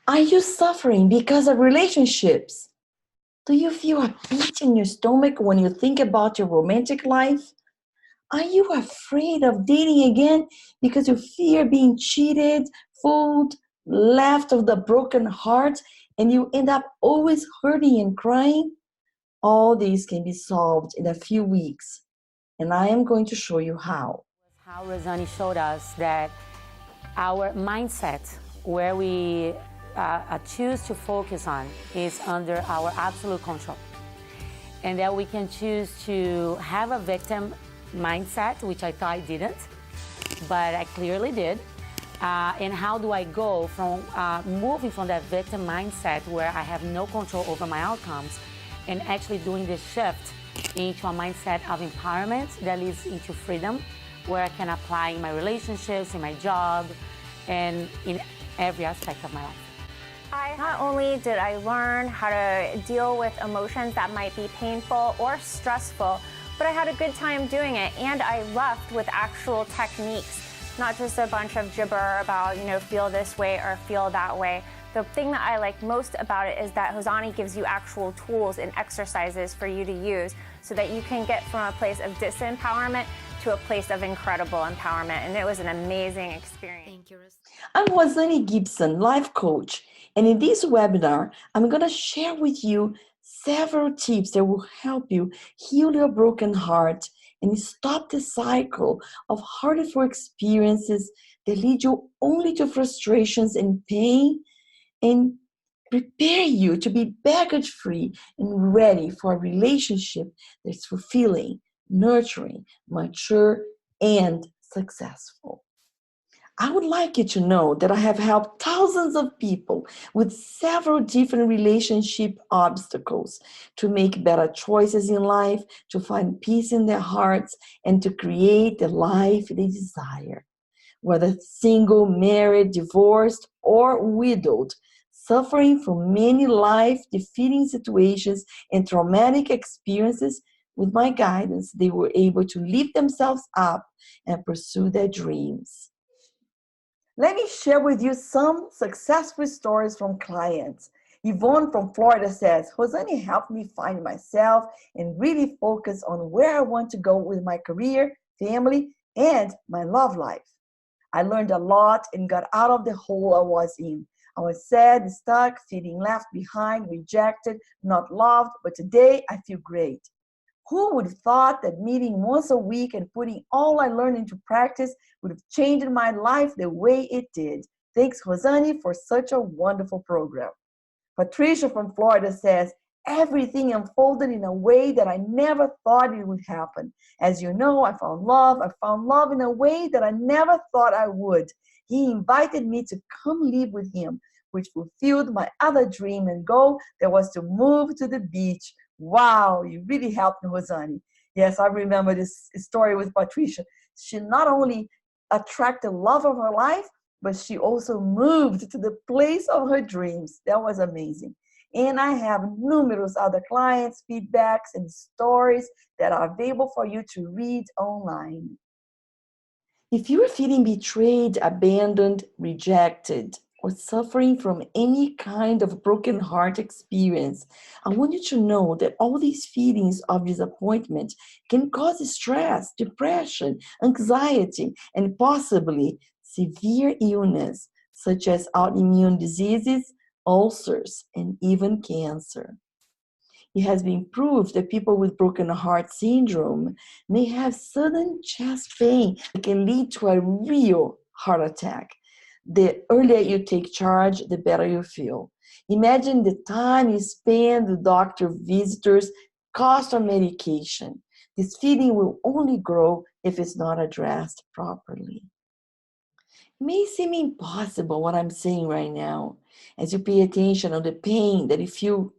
Are you suffering because of relationships? Do you feel a pit in your stomach when you think about your romantic life? Are you afraid of dating again because you fear being cheated, fooled, left with a broken heart, and you end up always hurting and crying? All these can be solved in a few weeks, and I am going to show you how. How Rosane showed us that our mindset, where we choose to focus on, is under our absolute control. And that we can choose to have a victim mindset, which I thought I didn't, but I clearly did. And how do I go from moving from that victim mindset where I have no control over my outcomes and actually doing this shift into a mindset of empowerment that leads into freedom, where I can apply in my relationships, in my job, and in every aspect of my life. Not only did I learn how to deal with emotions that might be painful or stressful, but I had a good time doing it, and I left with actual techniques, not just a bunch of gibber about, feel this way or feel that way. The thing that I like most about it is that Rosane gives you actual tools and exercises for you to use so that you can get from a place of disempowerment to a place of incredible empowerment. And it was an amazing experience. Thank you, Rosane. I'm Rosane Gibson, life coach, and in this webinar, I'm going to share with you several tips that will help you heal your broken heart and stop the cycle of hurtful experiences that lead you only to frustrations and pain, and prepare you to be baggage free and ready for a relationship that's fulfilling, nurturing, mature, and successful. I would like you to know that I have helped thousands of people with several different relationship obstacles to make better choices in life, to find peace in their hearts, and to create the life they desire. Whether single, married, divorced, or widowed, suffering from many life-defeating situations and traumatic experiences, with my guidance, they were able to lift themselves up and pursue their dreams. Let me share with you some successful stories from clients. Yvonne from Florida says, Rosane helped me find myself and really focus on where I want to go with my career, family, and my love life. I learned a lot and got out of the hole I was in. I was sad, stuck, feeling left behind, rejected, not loved, but today I feel great. Who would have thought that meeting once a week and putting all I learned into practice would have changed my life the way it did? Thanks, Rosane, for such a wonderful program. Patricia from Florida says, everything unfolded in a way that I never thought it would happen. As you know, I found love. I found love in a way that I never thought I would. He invited me to come live with him, which fulfilled my other dream and goal that was to move to the beach. Wow, you really helped me, Rosane. Yes, I remember this story with Patricia. She not only attracted the love of her life, but she also moved to the place of her dreams. That was amazing. And I have numerous other clients, feedbacks, and stories that are available for you to read online. If you are feeling betrayed, abandoned, rejected, or suffering from any kind of broken heart experience, I want you to know that all these feelings of disappointment can cause stress, depression, anxiety, and possibly severe illness, such as autoimmune diseases, ulcers, and even cancer. It has been proved that people with broken heart syndrome may have sudden chest pain that can lead to a real heart attack. The earlier you take charge, the better you feel. Imagine the time you spend with doctor visitors, cost of medication. This feeling will only grow if it's not addressed properly. It may seem impossible what I'm saying right now as you pay attention on the pain that you feel.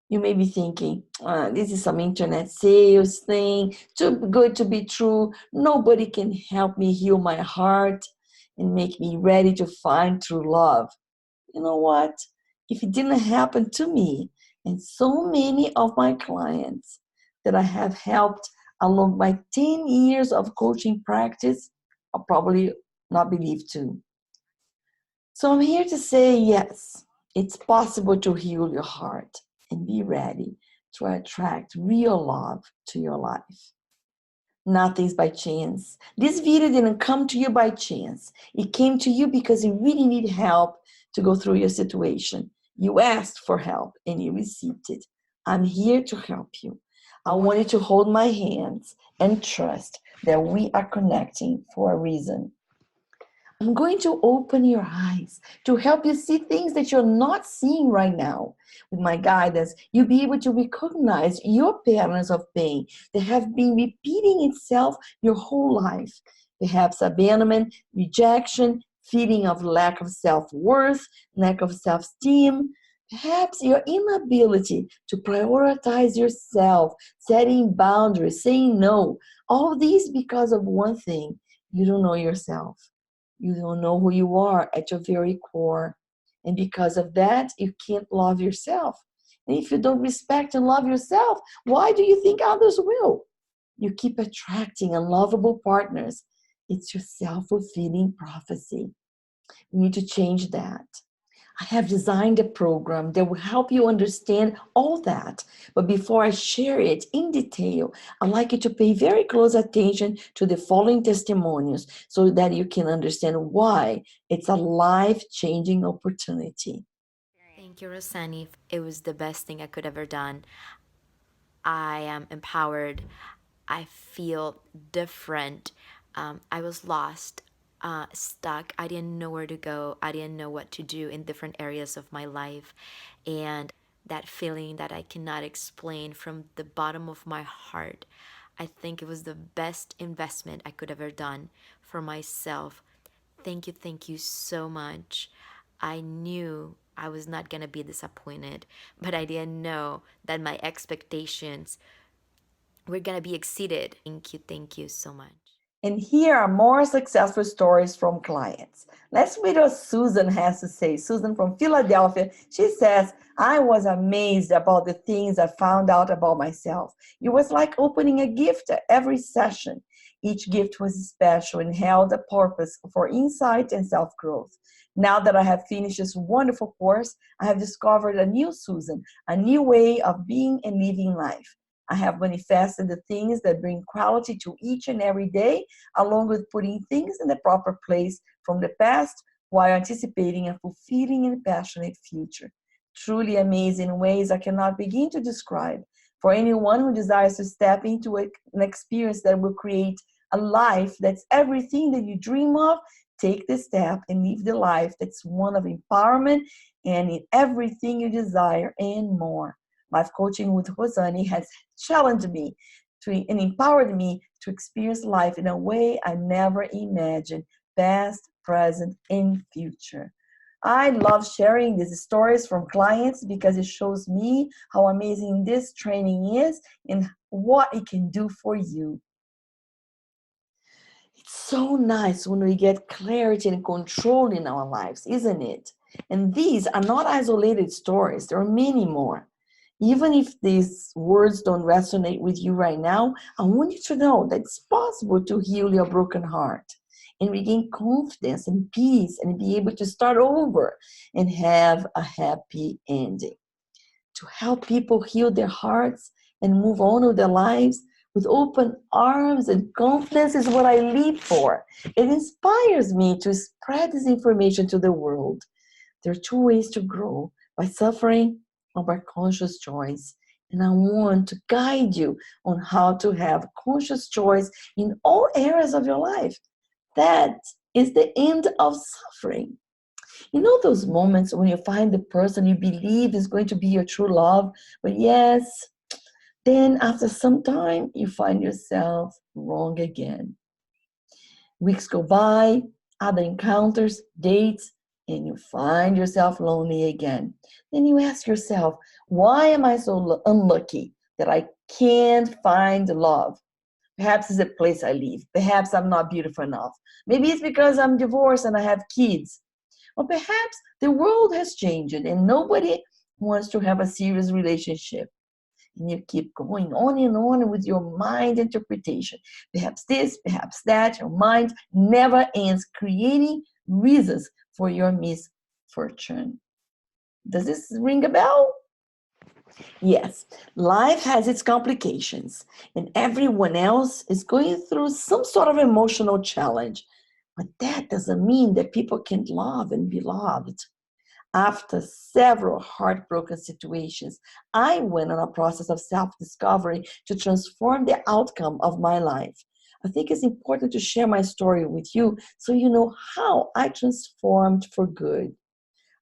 You may be thinking, this is some internet sales thing, too good to be true. Nobody can help me heal my heart and make me ready to find true love. You know what? If it didn't happen to me and so many of my clients that I have helped along my 10 years of coaching practice, I'll probably not believe too. So I'm here to say yes. It's possible to heal your heart and be ready to attract real love to your life. Nothing's by chance. This video didn't come to you by chance. It came to you because you really need help to go through your situation. You asked for help and you received it. I'm here to help you. I want you to hold my hands and trust that we are connecting for a reason. I'm going to open your eyes to help you see things that you're not seeing right now. With my guidance, you'll be able to recognize your patterns of pain that have been repeating itself your whole life. Perhaps abandonment, rejection, feeling of lack of self-worth, lack of self-esteem. Perhaps your inability to prioritize yourself, setting boundaries, saying no. All these because of one thing: you don't know yourself. You don't know who you are at your very core. And because of that, you can't love yourself. And if you don't respect and love yourself, why do you think others will? You keep attracting unlovable partners. It's your self-fulfilling prophecy. You need to change that. I have designed a program that will help you understand all that. But before I share it in detail, I'd like you to pay very close attention to the following testimonials so that you can understand why it's a life-changing opportunity. Thank you, Rosane. It was the best thing I could ever done. I am empowered. I feel different. I was lost, stuck. I didn't know where to go. I didn't know what to do in different areas of my life. And that feeling that I cannot explain from the bottom of my heart, I think it was the best investment I could ever done for myself. Thank you so much. I knew I was not going to be disappointed, but I didn't know that my expectations were going to be exceeded. Thank you so much. And here are more successful stories from clients. Let's read what Susan has to say. Susan from Philadelphia, she says, I was amazed about the things I found out about myself. It was like opening a gift at every session. Each gift was special and held a purpose for insight and self-growth. Now that I have finished this wonderful course, I have discovered a new Susan, a new way of being and living life. I have manifested the things that bring quality to each and every day, along with putting things in the proper place from the past while anticipating a fulfilling and passionate future. Truly amazing ways I cannot begin to describe. For anyone who desires to step into an experience that will create a life that's everything that you dream of, take this step and live the life that's one of empowerment and in everything you desire and more. Life coaching with Rosane has challenged me and empowered me to experience life in a way I never imagined, past, present, and future. I love sharing these stories from clients because it shows me how amazing this training is and what it can do for you. It's so nice when we get clarity and control in our lives, isn't it? And these are not isolated stories. There are many more. Even if these words don't resonate with you right now, I want you to know that it's possible to heal your broken heart and regain confidence and peace and be able to start over and have a happy ending. To help people heal their hearts and move on with their lives with open arms and confidence is what I live for. It inspires me to spread this information to the world. There are two ways to grow: by suffering or by conscious choice. And I want to guide you on how to have conscious choice in all areas of your life. That is the end of suffering. You know those moments when you find the person you believe is going to be your true love, but yes, then after some time, you find yourself wrong again. Weeks go by, other encounters, dates, and you find yourself lonely again. Then you ask yourself, why am I so unlucky that I can't find love? Perhaps it's the place I live. Perhaps I'm not beautiful enough. Maybe it's because I'm divorced and I have kids. Or perhaps the world has changed and nobody wants to have a serious relationship. And you keep going on and on with your mind interpretation. Perhaps this, perhaps that. Your mind never ends creating reasons for your misfortune. Does this ring a bell? Yes, life has its complications, and everyone else is going through some sort of emotional challenge. But that doesn't mean that people can't love and be loved. After several heartbroken situations, I went on a process of self discovery to transform the outcome of my life. I think it's important to share my story with you so you know how I transformed for good.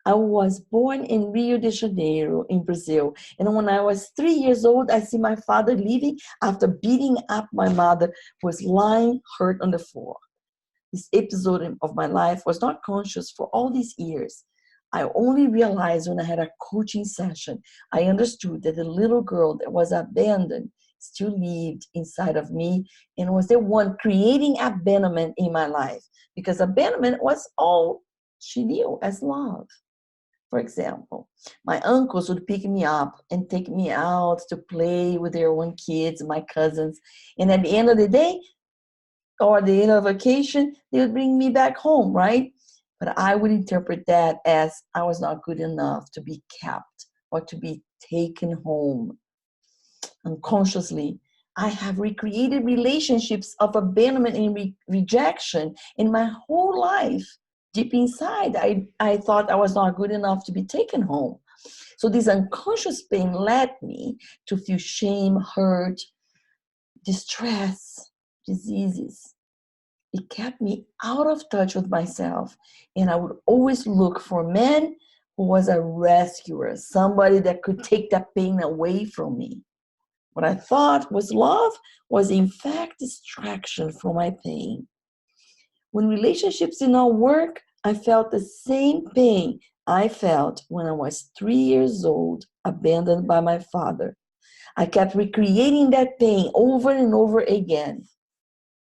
I was born in Rio de Janeiro, in Brazil. And when I was 3 years old, I see my father leaving after beating up my mother, who was lying hurt on the floor. This episode of my life was not conscious for all these years. I only realized when I had a coaching session, I understood that the little girl that was abandoned still lived inside of me and was the one creating abandonment in my life because abandonment was all she knew as love. For example, my uncles would pick me up and take me out to play with their own kids, my cousins. And at the end of the day, or the end of vacation, they would bring me back home, right? But I would interpret that as I was not good enough to be kept or to be taken home. Unconsciously, I have recreated relationships of abandonment and rejection in my whole life. Deep inside, I thought I was not good enough to be taken home. So this unconscious pain led me to feel shame, hurt, distress, diseases. It kept me out of touch with myself. And I would always look for men who was a rescuer, somebody that could take that pain away from me. What I thought was love was in fact distraction from my pain. When relationships did not work, I felt the same pain I felt when I was 3 years old, abandoned by my father. I kept recreating that pain over and over again.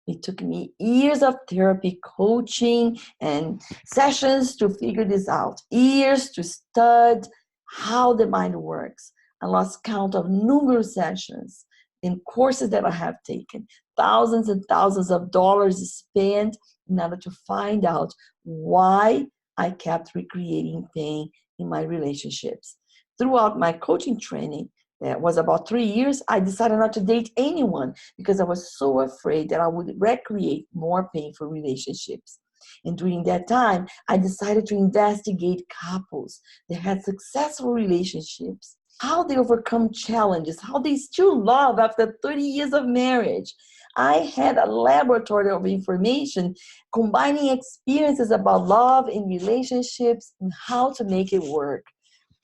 It took me years of therapy, coaching, and sessions to figure this out. Years to study how the mind works. I lost count of numerous sessions in courses that I have taken. Thousands and thousands of dollars spent in order to find out why I kept recreating pain in my relationships. Throughout my coaching training, that was about 3 years, I decided not to date anyone because I was so afraid that I would recreate more painful relationships. And during that time, I decided to investigate couples that had successful relationships, how they overcome challenges, how they still love after 30 years of marriage. I had a laboratory of information combining experiences about love in relationships and how to make it work.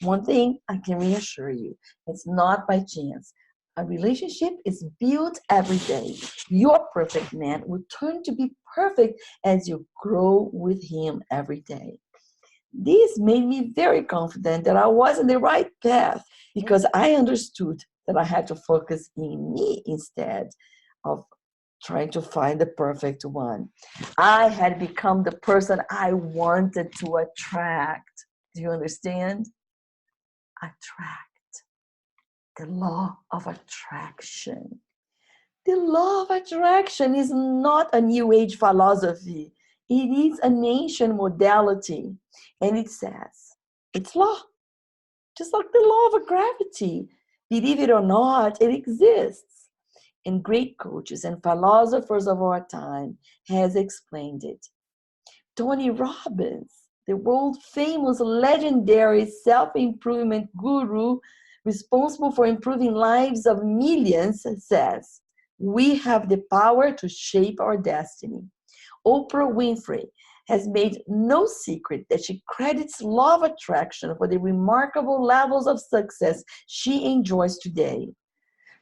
One thing I can reassure you, it's not by chance. A relationship is built every day. Your perfect man will turn to be perfect as you grow with him every day. This made me very confident that I was on the right path because I understood that I had to focus in me instead of trying to find the perfect one. I had become the person I wanted to attract. Do you understand? Attract. The law of attraction. The law of attraction is not a new age philosophy. It is an ancient modality. And it says, it's law, just like the law of gravity. Believe it or not, it exists. And great coaches and philosophers of our time has explained it. Tony Robbins, the world famous legendary self-improvement guru responsible for improving lives of millions, says, we have the power to shape our destiny. Oprah Winfrey has made no secret that she credits law of attraction for the remarkable levels of success she enjoys today.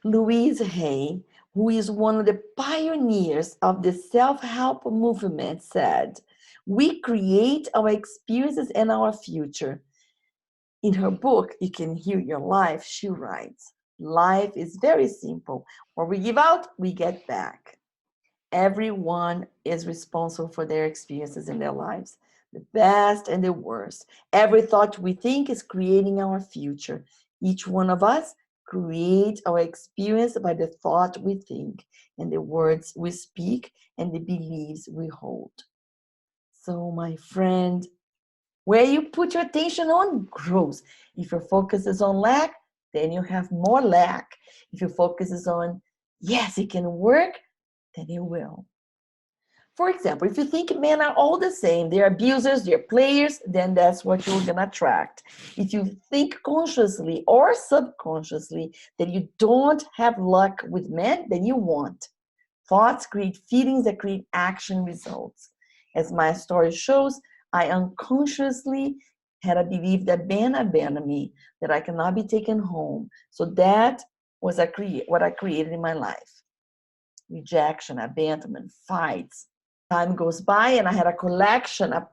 Louise Hay, who is one of the pioneers of the self-help movement, said, we create our experiences and our future. In her book, You Can Heal Your Life, she writes, life is very simple. What we give out, we get back. Everyone is responsible for their experiences in their lives, the best and the worst. Every thought we think is creating our future. Each one of us create our experience by the thought we think and the words we speak and the beliefs we hold. So, my friend, Where you put your attention on grows. If your focus is on lack, then you have more lack. If your focus is on, yes, it can work, then it will. For example, if you think men are all the same, they're abusers, they're players, then that's what you're going to attract. If you think consciously or subconsciously that you don't have luck with men, then you won't. Thoughts create feelings that create action results. As my story shows, I unconsciously had a belief that Ben abandoned me, that I cannot be taken home. So that was what I created in my life. Rejection, abandonment, fights. Time goes by and I had a collection of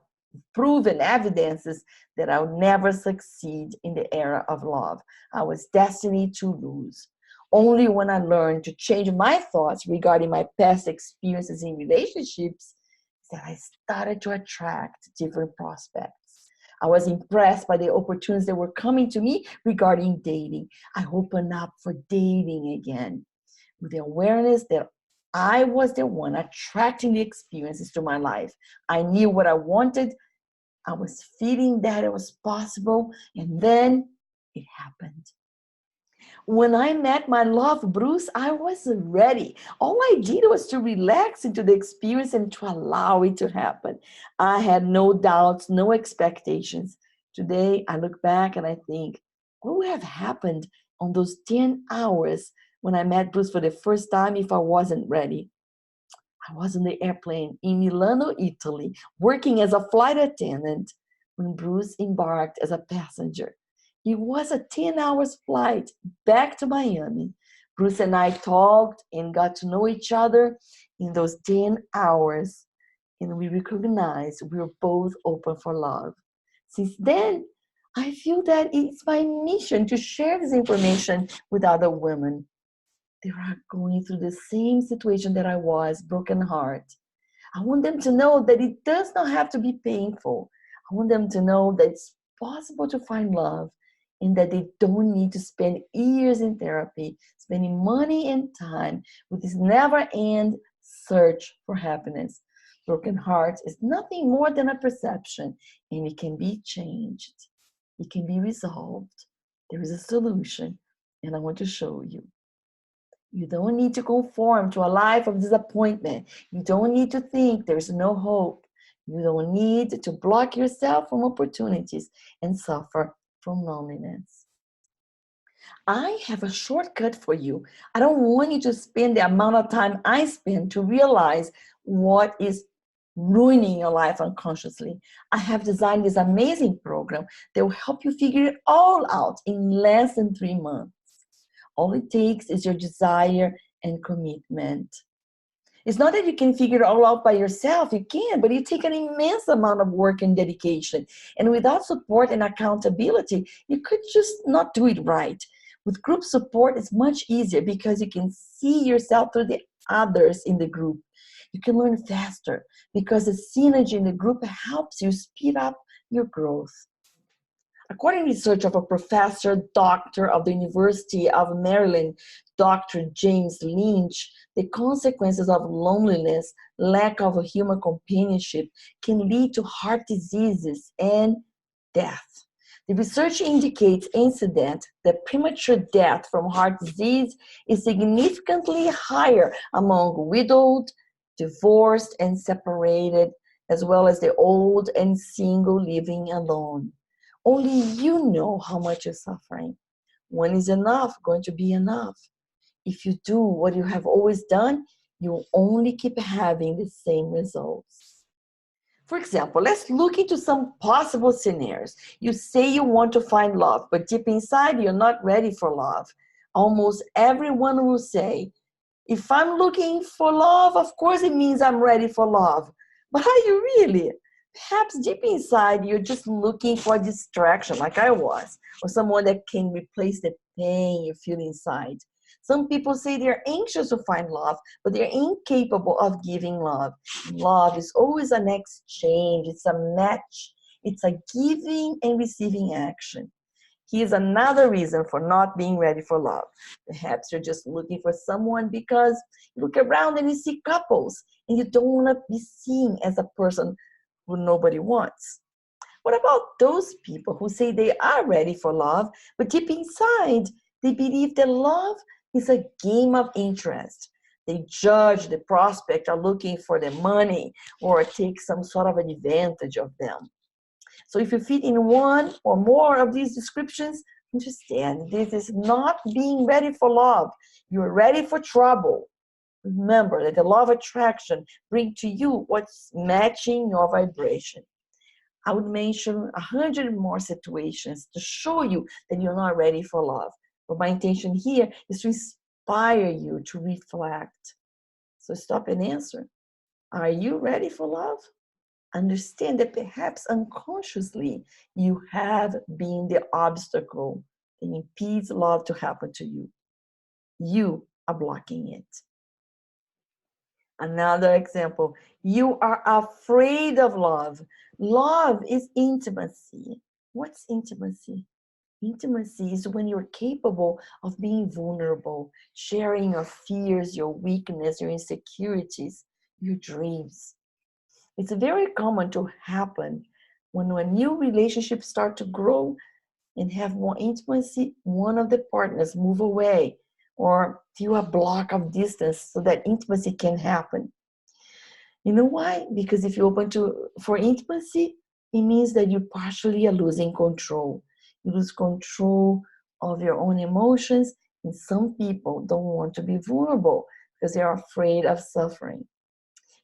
proven evidences that I'll never succeed in the era of love. I was destined to lose. Only when I learned to change my thoughts regarding my past experiences in relationships that I started to attract different prospects. I was impressed by the opportunities that were coming to me regarding dating. I opened up for dating again with the awareness that I was the one attracting the experiences to my life. I knew what I wanted. I was feeling that it was possible. And then it happened. When I met my love, Bruce, I wasn't ready. All I did was to relax into the experience and to allow it to happen. I had no doubts, no expectations. Today, I look back and I think, what would have happened on those 10 hours when I met Bruce for the first time if I wasn't ready? I was on the airplane in Milano, Italy, working as a flight attendant when Bruce embarked as a passenger. It was a 10 hours flight back to Miami. Bruce and I talked and got to know each other in those 10 hours, and we recognized we were both open for love. Since then, I feel that it's my mission to share this information with other women. They are going through the same situation that I was, broken heart. I want them to know that it does not have to be painful. I want them to know that it's possible to find love and that they don't need to spend years in therapy, spending money and time with this never-end search for happiness. Broken heart is nothing more than a perception, and it can be changed. It can be resolved. There is a solution, and I want to show you. You don't need to conform to a life of disappointment. You don't need to think there's no hope. You don't need to block yourself from opportunities and suffer from loneliness. I have a shortcut for you. I don't want you to spend the amount of time I spend to realize what is ruining your life unconsciously. I have designed this amazing program that will help you figure it all out in less than 3 months. All it takes is your desire and commitment. It's not that you can figure it all out by yourself. You can, but it takes an immense amount of work and dedication. And without support and accountability, you could just not do it right. With group support, it's much easier because you can see yourself through the others in the group. You can learn faster because the synergy in the group helps you speed up your growth. According to research of a professor, doctor of the University of Maryland, Dr. James Lynch, the consequences of loneliness, lack of human companionship, can lead to heart diseases and death. The research indicates incident that premature death from heart disease is significantly higher among widowed, divorced, and separated, as well as the old and single living alone. Only you know how much you're suffering. When is enough going to be enough? If you do what you have always done, you'll only keep having the same results. For example, let's look into some possible scenarios. You say you want to find love, but deep inside, you're not ready for love. Almost everyone will say, if I'm looking for love, of course it means I'm ready for love. But are you really? Perhaps deep inside, you're just looking for a distraction like I was, or someone that can replace the pain you feel inside. Some people say they're anxious to find love, but they're incapable of giving love. Love is always an exchange. It's a match. It's a giving and receiving action. Here's another reason for not being ready for love. Perhaps you're just looking for someone because you look around and you see couples, and you don't want to be seen as a person who nobody wants. What about those people who say they are ready for love, but deep inside, they believe that love is a game of interest? They judge the prospect are looking for their money or take some sort of advantage of them. So if you fit in one or more of these descriptions, understand this is not being ready for love. You're ready for trouble. Remember that the law of attraction brings to you what's matching your vibration. I would mention 100 more situations to show you that you're not ready for love. But my intention here is to inspire you to reflect. So stop and answer. Are you ready for love? Understand that perhaps unconsciously you have been the obstacle that impedes love to happen to you. You are blocking it. Another example, you are afraid of love. Love is intimacy. What's intimacy? Intimacy is when you're capable of being vulnerable, sharing your fears, your weakness, your insecurities, your dreams. It's very common to happen when a new relationship start to grow and have more intimacy, one of the partners move away or feel a block of distance so that intimacy can happen. You know why? Because if you open for intimacy, it means that you partially are losing control. You lose control of your own emotions, and some people don't want to be vulnerable because they are afraid of suffering.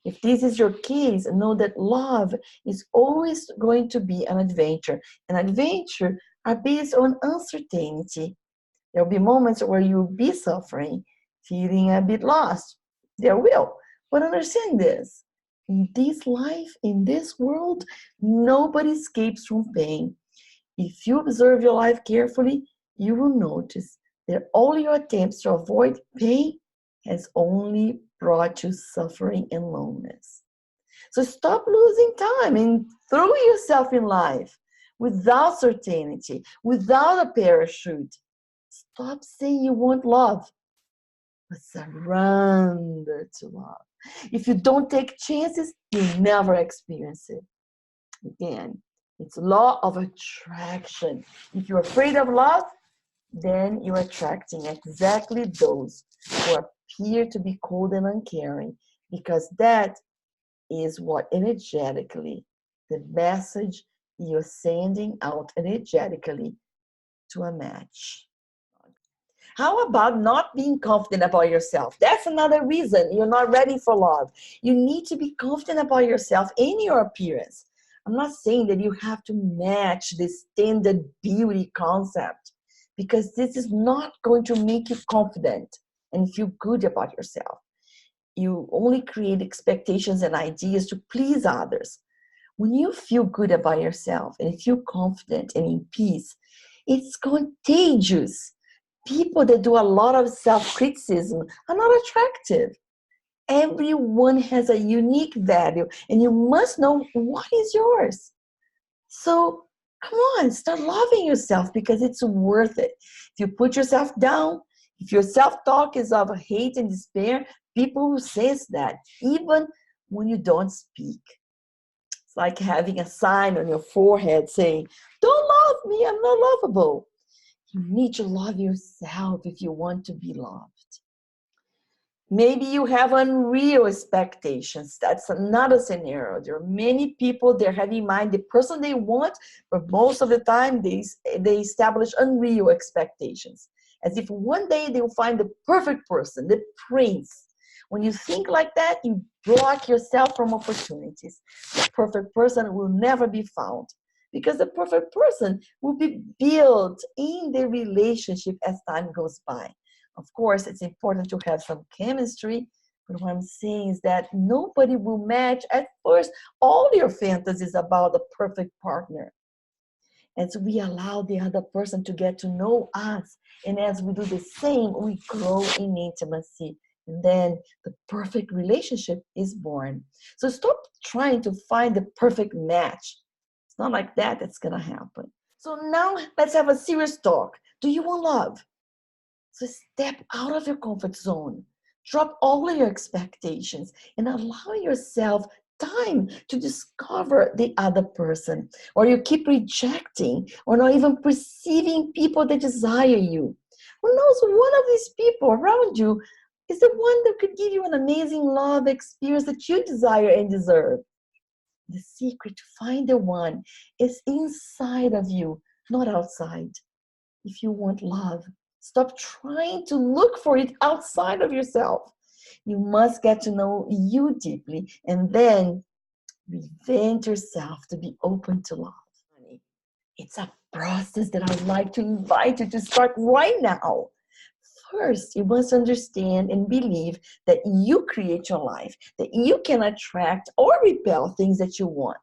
If this is your case, know that love is always going to be an adventure. An adventure are based on uncertainty. There will be moments where you'll be suffering, feeling a bit lost. There will. But understand this. In this life, in this world, nobody escapes from pain. If you observe your life carefully, you will notice that all your attempts to avoid pain has only brought you suffering and loneliness. So stop losing time and throw yourself in life without certainty, without a parachute. Stop saying you want love, but surrender to love. If you don't take chances, you'll never experience it. Again, it's law of attraction. If you're afraid of love, then you're attracting exactly those who appear to be cold and uncaring, because that is what energetically, the message you're sending out energetically to a match. How about not being confident about yourself? That's another reason you're not ready for love. You need to be confident about yourself and your appearance. I'm not saying that you have to match the standard beauty concept, because this is not going to make you confident and feel good about yourself. You only create expectations and ideas to please others. When you feel good about yourself and feel confident and in peace, it's contagious. People that do a lot of self-criticism are not attractive. Everyone has a unique value, and you must know what is yours. So come on, start loving yourself, because it's worth it. If you put yourself down, if your self-talk is of hate and despair, people will sense that, even when you don't speak. It's like having a sign on your forehead saying, "Don't love me, I'm not lovable." You need to love yourself if you want to be loved. Maybe you have unreal expectations. That's another scenario. There are many people that have in mind the person they want, but most of the time they establish unreal expectations. As if one day they'll find the perfect person, the prince. When you think like that, you block yourself from opportunities. The perfect person will never be found, because the perfect person will be built in the relationship as time goes by. Of course, it's important to have some chemistry, but what I'm saying is that nobody will match at first all your fantasies about the perfect partner. As we allow the other person to get to know us, and as we do the same, we grow in intimacy. And then the perfect relationship is born. So stop trying to find the perfect match. It's not like that that's going to happen. So now let's have a serious talk. Do you want love? So step out of your comfort zone. Drop all of your expectations and allow yourself time to discover the other person, or you keep rejecting or not even perceiving people that desire you. Who knows, one of these people around you is the one that could give you an amazing love experience that you desire and deserve. The secret to find the one is inside of you, not outside. If you want love, stop trying to look for it outside of yourself. You must get to know you deeply and then reinvent yourself to be open to love. It's a process that I'd like to invite you to start right now. First, you must understand and believe that you create your life, that you can attract or repel things that you want.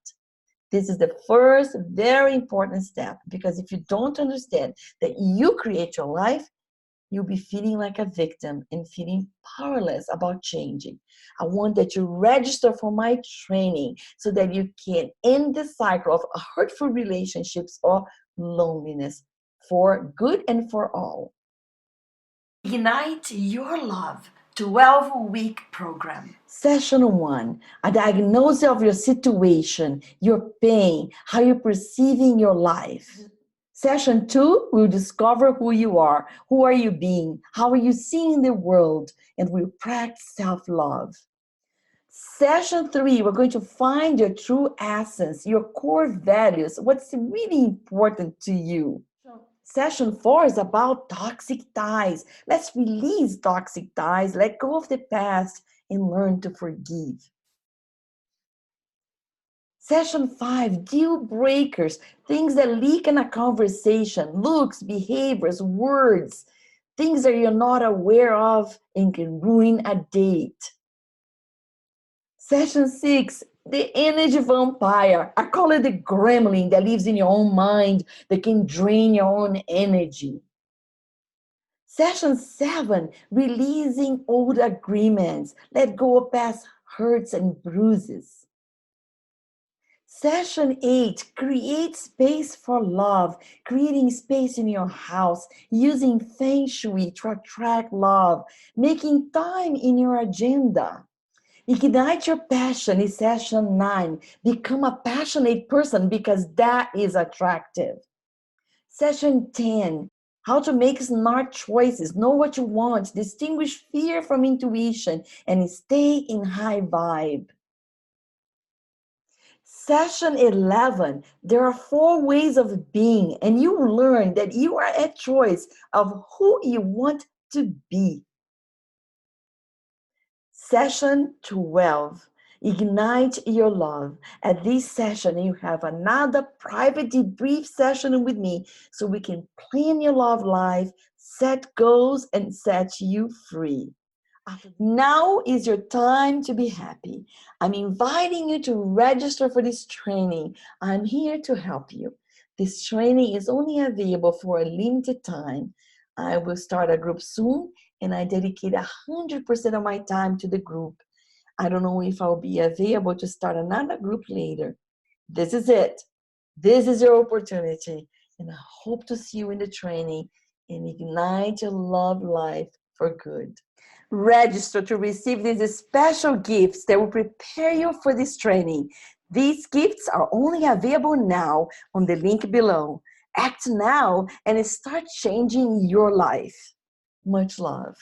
This is the first very important step, because if you don't understand that you create your life, you'll be feeling like a victim and feeling powerless about changing. I want that you register for my training so that you can end the cycle of hurtful relationships or loneliness for good and for all. Ignite Your Love 12-week program. Session 1, a diagnosis of your situation, your pain, how you're perceiving your life. Session 2, we'll discover who you are you being, how are you seeing the world, and we'll practice self-love. Session 3, we're going to find your true essence, your core values, what's really important to you. Session 4 is about toxic ties. Let's release toxic ties, let go of the past, and learn to forgive. Session 5, deal breakers, things that leak in a conversation, looks, behaviors, words, things that you're not aware of and can ruin a date. Session 6, the energy vampire. I call it the gremlin that lives in your own mind, that can drain your own energy. Session 7, releasing old agreements. Let go of past hurts and bruises. Session 8, create space for love, creating space in your house, using Feng Shui to attract love, making time in your agenda. Ignite your passion is session 9. Become a passionate person because that is attractive. Session 10, how to make smart choices, know what you want, distinguish fear from intuition, and stay in high vibe. Session 11, there are 4 ways of being, and you will learn that you are a choice of who you want to be. Session 12, ignite your love. At this session, you have another private debrief session with me so we can plan your love life, set goals, and set you free. Now is your time to be happy. I'm inviting you to register for this training. I'm here to help you. This training is only available for a limited time. I will start a group soon, and I dedicate 100% of my time to the group. I don't know if I'll be available to start another group later. This is it. This is your opportunity, and I hope to see you in the training and ignite your love life for good. Register to receive these special gifts that will prepare you for this training. These gifts are only available now on the link below. Act now and start changing your life. Much love.